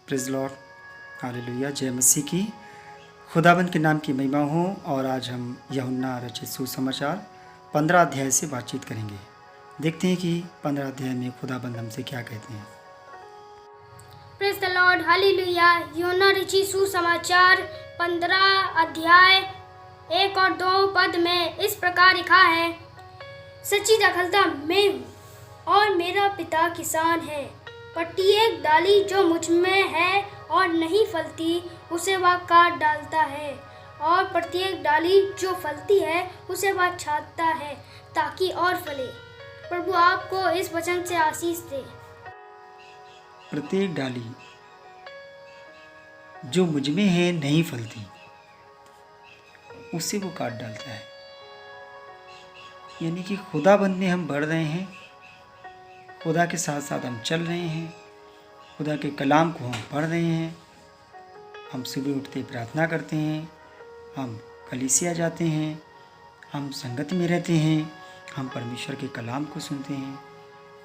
Praise Lord, hallelujah, जय मसीह की। खुदाबंद के नाम की महिमा हो। और आज हम यूहन्ना रचित सुसमाचार 15 अध्याय से बातचीत करेंगे। देखते हैं कि 15 अध्याय में खुदाबंद हमसे क्या कहते हैं। Praise the Lord, hallelujah. यूहन्ना रचित सुसमाचार 15 अध्याय 1 और 2 पद में इस प्रकार लिखा है, सच्ची दाखलता मैं हूँ और मेरा पिता किसान है। प्रत्येक डाली जो मुझ में है और नहीं फलती उसे वह काट डालता है, और प्रत्येक डाली जो फलती है उसे वह छांटता है ताकि और फले। प्रभु आपको इस वचन से आशीष दे। प्रत्येक डाली जो मुझ में है नहीं फलती उसे वो काट डालता है। यानी कि खुदाबंद में हम बढ़ रहे हैं, खुदा के साथ साथ हम चल रहे हैं, खुदा के कलाम को हम पढ़ रहे हैं, हम सुबह उठते प्रार्थना करते हैं, हम कलीसिया जाते हैं, हम संगत में रहते हैं, हम परमेश्वर के कलाम को सुनते हैं,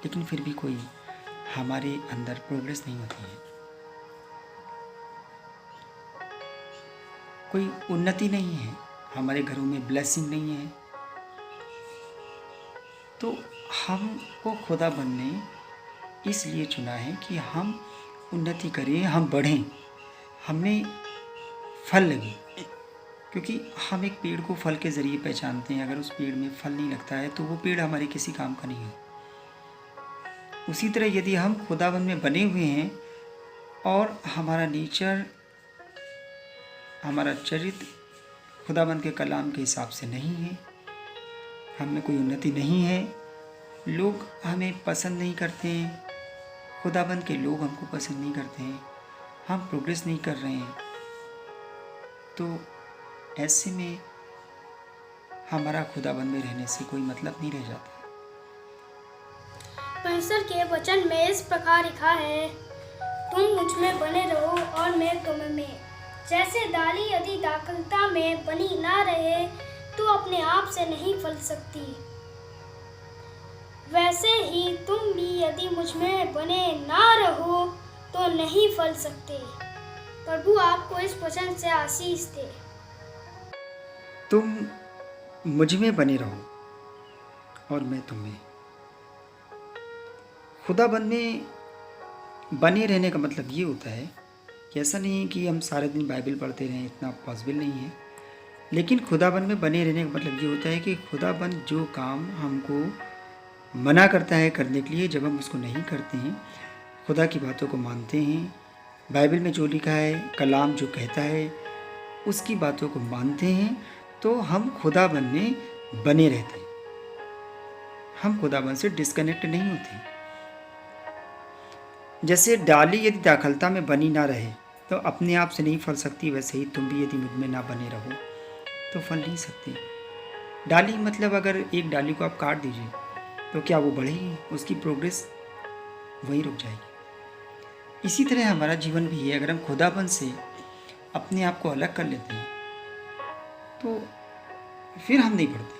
लेकिन फिर भी कोई हमारे अंदर प्रोग्रेस नहीं होती है, कोई उन्नति नहीं है, हमारे घरों में ब्लेसिंग नहीं है। तो हमको खुदाबंद ने इसलिए चुना है कि हम उन्नति करें, हम बढ़ें, हमें फल लगे। क्योंकि हम एक पेड़ को फल के ज़रिए पहचानते हैं। अगर उस पेड़ में फल नहीं लगता है तो वो पेड़ हमारे किसी काम का नहीं है। उसी तरह यदि हम खुदाबंद में बने हुए हैं और हमारा नेचर, हमारा चरित्र खुदाबंद के कलाम के हिसाब से नहीं है, हम में कोई उन्नति नहीं है, लोग हमें पसंद नहीं करते हैं, खुदाबंद के लोग हमको पसंद नहीं करते हैं, हम प्रोग्रेस नहीं कर रहे हैं, तो ऐसे में हमारा खुदाबंद में रहने से कोई मतलब नहीं रह जाता। परमेश्वर के वचन में इस प्रकार लिखा है, तुम मुझ में बने रहो और मैं तुम में। जैसे डाली यदि दाखलता में बनी ना रहे तो अपने आप से नहीं फल सकती, वैसे ही तुम भी यदि मुझ में बने ना रहो तो नहीं फल सकते। प्रभु आपको इस वचन से आशीष दे। तुम मुझ में बने रहो और मैं तुम में। खुदाबंद में बने रहने का मतलब ये होता है कि ऐसा नहीं है कि हम सारे दिन बाइबल पढ़ते रहें, इतना पॉसिबल नहीं है। लेकिन खुदाबंद में बने रहने का मतलब ये होता है कि खुदाबंद जो काम हमको मना करता है करने के लिए, जब हम उसको नहीं करते हैं, खुदा की बातों को मानते हैं, बाइबल में जो लिखा है, कलाम जो कहता है, उसकी बातों को मानते हैं, तो हम खुदाबंद में बने रहते हैं। हम खुदाबंद से डिस्कनेक्ट नहीं होते। जैसे डाली यदि दाखलता में बनी ना रहे तो अपने आप से नहीं फल सकती, वैसे ही तुम भी यदि मुझ में ना बने रहो तो फल नहीं सकते। डाली मतलब अगर एक डाली को आप काट दीजिए तो क्या वो बढ़ेगी? उसकी प्रोग्रेस वहीं रुक जाएगी। इसी तरह हमारा जीवन भी है। अगर हम खुदाबंद से अपने आप को अलग कर लेते हैं तो फिर हम नहीं बढ़ते,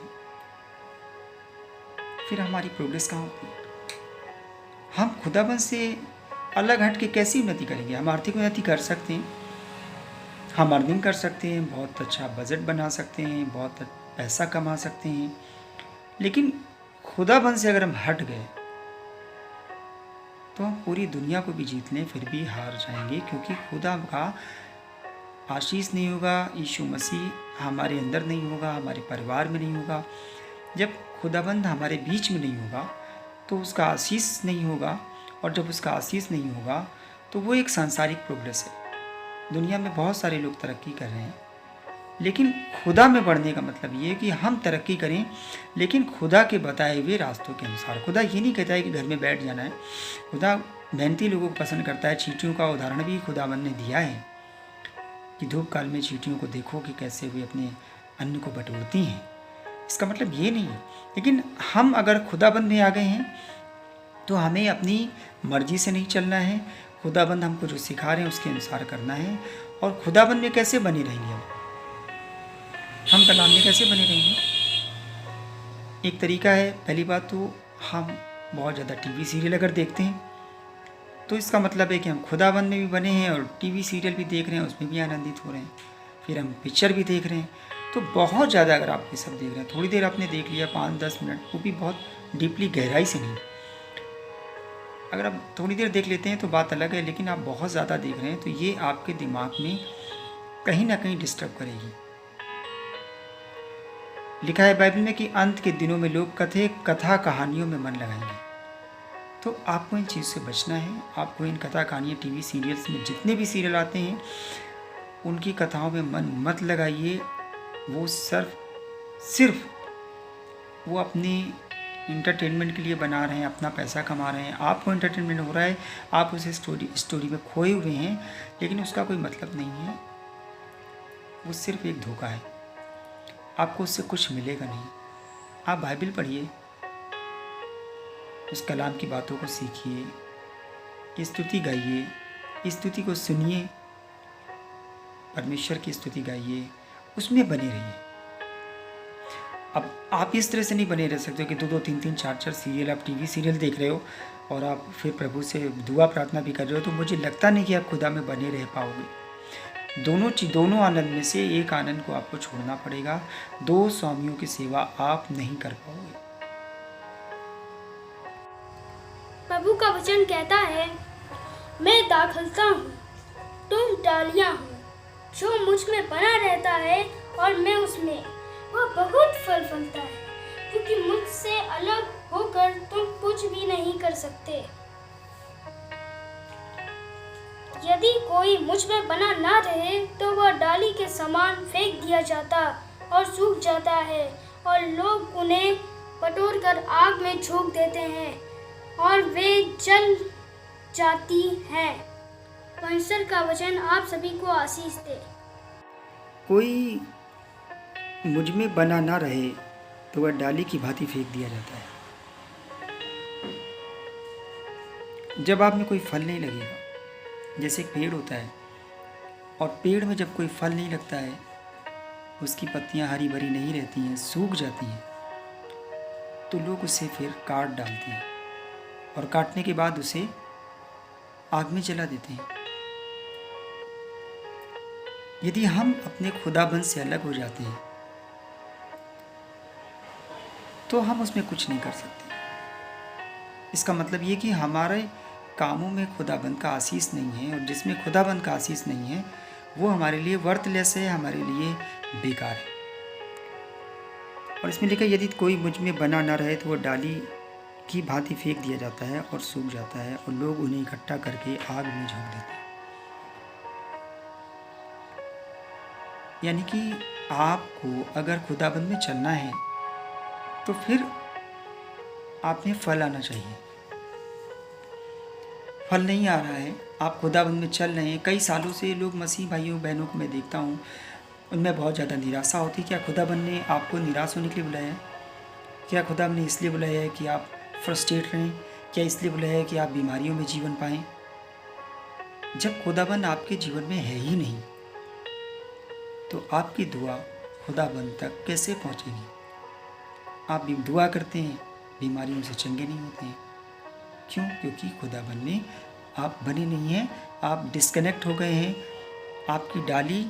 फिर हमारी प्रोग्रेस कहाँ होती है? हम खुदाबंद से अलग हट के कैसी उन्नति करेंगे? हम आर्थिक उन्नति कर सकते हैं, हम अर्निंग कर सकते हैं, बहुत अच्छा बजट बना सकते हैं, बहुत पैसा कमा सकते हैं, लेकिन खुदाबंद से अगर हम हट गए तो हम पूरी दुनिया को भी जीत लें फिर भी हार जाएंगे, क्योंकि खुदा का आशीष नहीं होगा, यीशु मसीह हमारे अंदर नहीं होगा, हमारे परिवार में नहीं होगा। जब खुदाबंद हमारे बीच में नहीं होगा तो उसका आशीष नहीं होगा, और जब उसका आशीष नहीं होगा तो वो एक सांसारिक प्रोग्रेस है। दुनिया में बहुत सारे लोग तरक्की कर रहे हैं, लेकिन खुदा में बढ़ने का मतलब ये है कि हम तरक्की करें लेकिन खुदा के बताए हुए रास्तों के अनुसार। खुदा ये नहीं कहता है कि घर में बैठ जाना है। खुदा मेहनती लोगों को पसंद करता है। चींटियों का उदाहरण भी खुदाबंद ने दिया है कि धूप काल में चींटियों को देखो कि कैसे वे अपने अन्न को बटोरती हैं। इसका मतलब ये नहीं है, लेकिन हम अगर खुदाबंद में आ गए हैं तो हमें अपनी मर्जी से नहीं चलना है। खुदाबंद हमको जो सिखा रहे हैं उसके अनुसार करना है। और खुदाबंद में कैसे बने रहेंगे? हम कलाम में कैसे बने रहेंगे? एक तरीका है, पहली बात तो हम बहुत ज़्यादा टीवी सीरियल अगर देखते हैं तो इसका मतलब है कि हम खुदाबंद में भी बने हैं और टीवी सीरियल भी देख रहे हैं, उसमें भी आनंदित हो रहे हैं, फिर हम पिक्चर भी देख रहे हैं। तो बहुत ज़्यादा अगर आप ये सब देख रहे हैं, थोड़ी देर आपने देख लिया 5-10 मिनट, वो भी बहुत डीपली गहराई से नहीं। अगर आप थोड़ी देर देख लेते हैं तो बात अलग है, लेकिन आप बहुत ज़्यादा देख रहे हैं तो ये आपके दिमाग में कहीं ना कहीं डिस्टर्ब करेगी। लिखा है बाइबल में कि अंत के दिनों में लोग कथा कहानियों में मन लगाएंगे। तो आपको इन चीज़ से बचना है। आपको इन कथा कहानियाँ टीवी सीरियल्स में जितने भी सीरियल आते हैं उनकी कथाओं में मन मत लगाइए। वो सिर्फ वो अपनी इंटरटेनमेंट के लिए बना रहे हैं, अपना पैसा कमा रहे हैं, आपको इंटरटेनमेंट हो रहा है, आप उसे स्टोरी में खोए हुए हैं, लेकिन उसका कोई मतलब नहीं है। वो सिर्फ एक धोखा है, आपको उससे कुछ मिलेगा नहीं। आप बाइबल पढ़िए, उस कलाम की बातों को सीखिए, स्तुति गाइए, स्तुति को सुनिए, परमेश्वर की स्तुति गाइए, उसमें बने रहिए। अब आप इस तरह से नहीं बने रह सकते हो कि 2-2, 3-3, 4-4 सीरियल आप टीवी सीरियल देख रहे हो और आप फिर प्रभु से दुआ प्रार्थना भी कर रहे हो। तो मुझे लगता नहीं कि आप खुदा में बने रह पाओगे। दोनों आनंद में से एक आनंद को आपको छोड़ना पड़ेगा। 2 स्वामियों की सेवा आप नहीं कर पाओगे। प्रभु का वचन कहता है, मैं दाखलता हूँ, तुम डालियाँ हो। जो मुझ में बना रहता है और मैं उसमें, वह बहुत फल फलता है, क्योंकि मुझसे अलग होकर तुम कुछ भी नहीं कर सकते। यदि कोई मुझ में बना ना रहे तो वह डाली के समान फेंक दिया जाता और सूख जाता है, और लोग उन्हें बटोर कर आग में झोंक देते हैं और वे जल जाती हैं। परमेश्वर का वचन आप सभी को आशीष दे। कोई मुझ में बना ना रहे तो वह डाली की भांति फेंक दिया जाता है। जब आप में कोई फल नहीं लगेगा, जैसे एक पेड़ होता है और पेड़ में जब कोई फल नहीं लगता है, उसकी पत्तियां हरी भरी नहीं रहती हैं, सूख जाती हैं, तो लोग उसे फिर काट डालते हैं और काटने के बाद उसे आग में जला देते हैं। यदि हम अपने खुदाबंद से अलग हो जाते हैं तो हम उसमें कुछ नहीं कर सकते। इसका मतलब ये कि हमारे कामों में खुदाबंद का आशीष नहीं है, और जिसमें खुदाबंद का आशीष नहीं है वो हमारे लिए वर्थलेस है, हमारे लिए बेकार है। और इसमें लिखा, यदि कोई मुझ में बना ना रहे तो वो डाली की भांति फेंक दिया जाता है और सूख जाता है, और लोग उन्हें इकट्ठा करके आग में झोंक देते हैं। यानी कि आपको अगर खुदाबंद में चलना है तो फिर आप में फल आना चाहिए। फल नहीं आ रहा है, आप खुदाबंद में चल रहे हैं, कई सालों से लोग मसीह भाइयों बहनों को मैं देखता हूँ, उनमें बहुत ज़्यादा निराशा होती है। क्या खुदाबंद ने आपको निराश होने के लिए बुलाया है? क्या खुदाबंद ने इसलिए बुलाया है कि आप फ्रस्ट्रेट रहें? क्या इसलिए बुलाया है कि आप बीमारियों में जीवन पाएं? जब खुदाबंद आपके जीवन में है ही नहीं तो आपकी दुआ खुदाबंद तक कैसे पहुँचेगी? आप भी दुआ करते हैं, बीमारियों से चंगे नहीं होते हैं। क्यों? क्योंकि खुदाबंद में आप बने नहीं हैं, आप डिस्कनेक्ट हो गए हैं, आपकी डाली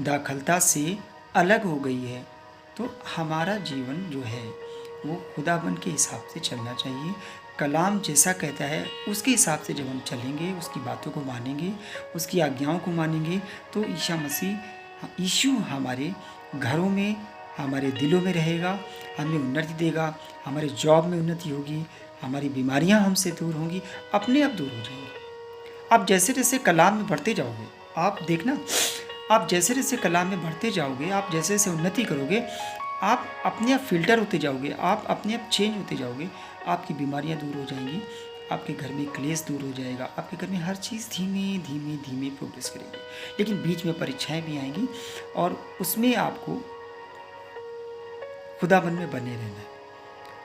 दाखलता से अलग हो गई है। तो हमारा जीवन जो है वो खुदाबंद के हिसाब से चलना चाहिए। कलाम जैसा कहता है उसके हिसाब से जब हम चलेंगे, उसकी बातों को मानेंगे, उसकी आज्ञाओं को मानेंगे, तो यीशु हमारे घरों में, हमारे दिलों में रहेगा, हमें उन्नति देगा, हमारे जॉब में उन्नति होगी, हमारी बीमारियां हमसे दूर होंगी, अपने आप दूर हो जाएंगी। आप जैसे जैसे कलाम में बढ़ते जाओगे, आप देखना, आप जैसे जैसे कलाम में बढ़ते जाओगे, आप जैसे जैसे उन्नति करोगे, आप अपने आप फिल्टर होते जाओगे, आप अपने आप चेंज होते जाओगे, आपकी बीमारियां दूर हो जाएंगी, आपके घर में क्लेश दूर हो जाएगा, आपके घर में हर चीज़ धीमे धीमे धीमे प्रोग्रेस करेगी। लेकिन बीच में परीक्षाएं भी आएंगी और उसमें आपको खुदाबंद में बने रहना है।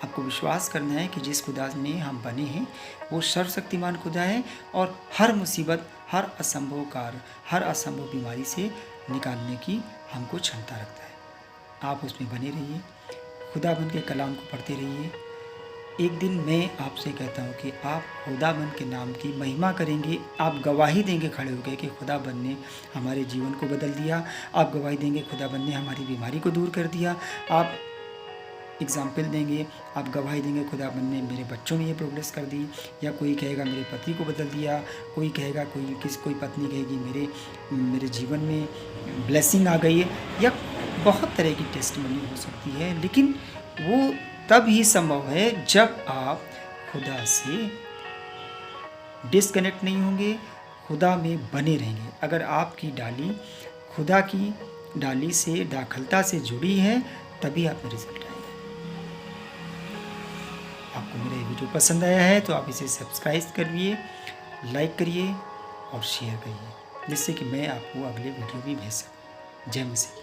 आपको विश्वास करना है कि जिस खुदा में हम बने हैं वो सर्वशक्तिमान खुदा है और हर मुसीबत, हर असंभव कार्य, हर असंभव बीमारी से निकालने की हमको क्षमता रखता है। आप उसमें बने रहिए, खुदाबंद के कलाम को पढ़ते रहिए, एक दिन मैं आपसे कहता हूँ कि आप खुदाबंद के नाम की महिमा करेंगे, आप गवाही देंगे खड़े होकर कि खुदाबंद ने हमारे जीवन को बदल दिया। आप गवाही देंगे खुदाबंद ने हमारी बीमारी को दूर कर दिया। आप एग्जाम्पल देंगे, आप गवाही देंगे खुदाबंद ने मेरे बच्चों में ये प्रोग्रेस कर दी। या कोई कहेगा मेरे पति को बदल दिया, कोई कहेगा कोई पत्नी कहेगी मेरे जीवन में ब्लेसिंग आ गई है। या बहुत तरह की टेस्टिमनी हो सकती है, लेकिन वो तब ही संभव है जब आप खुदा से डिस्कनेक्ट नहीं होंगे, खुदा में बने रहेंगे। अगर आपकी डाली खुदा की डाली से दाखलता से जुड़ी है, तभी आप में रिजल्ट आएगा। आपको मेरा ये वीडियो पसंद आया है तो आप इसे सब्सक्राइब करिए, लाइक करिए और शेयर करिए, जिससे कि मैं आपको अगले वीडियो भी भेज सकूँ। जय मसीह।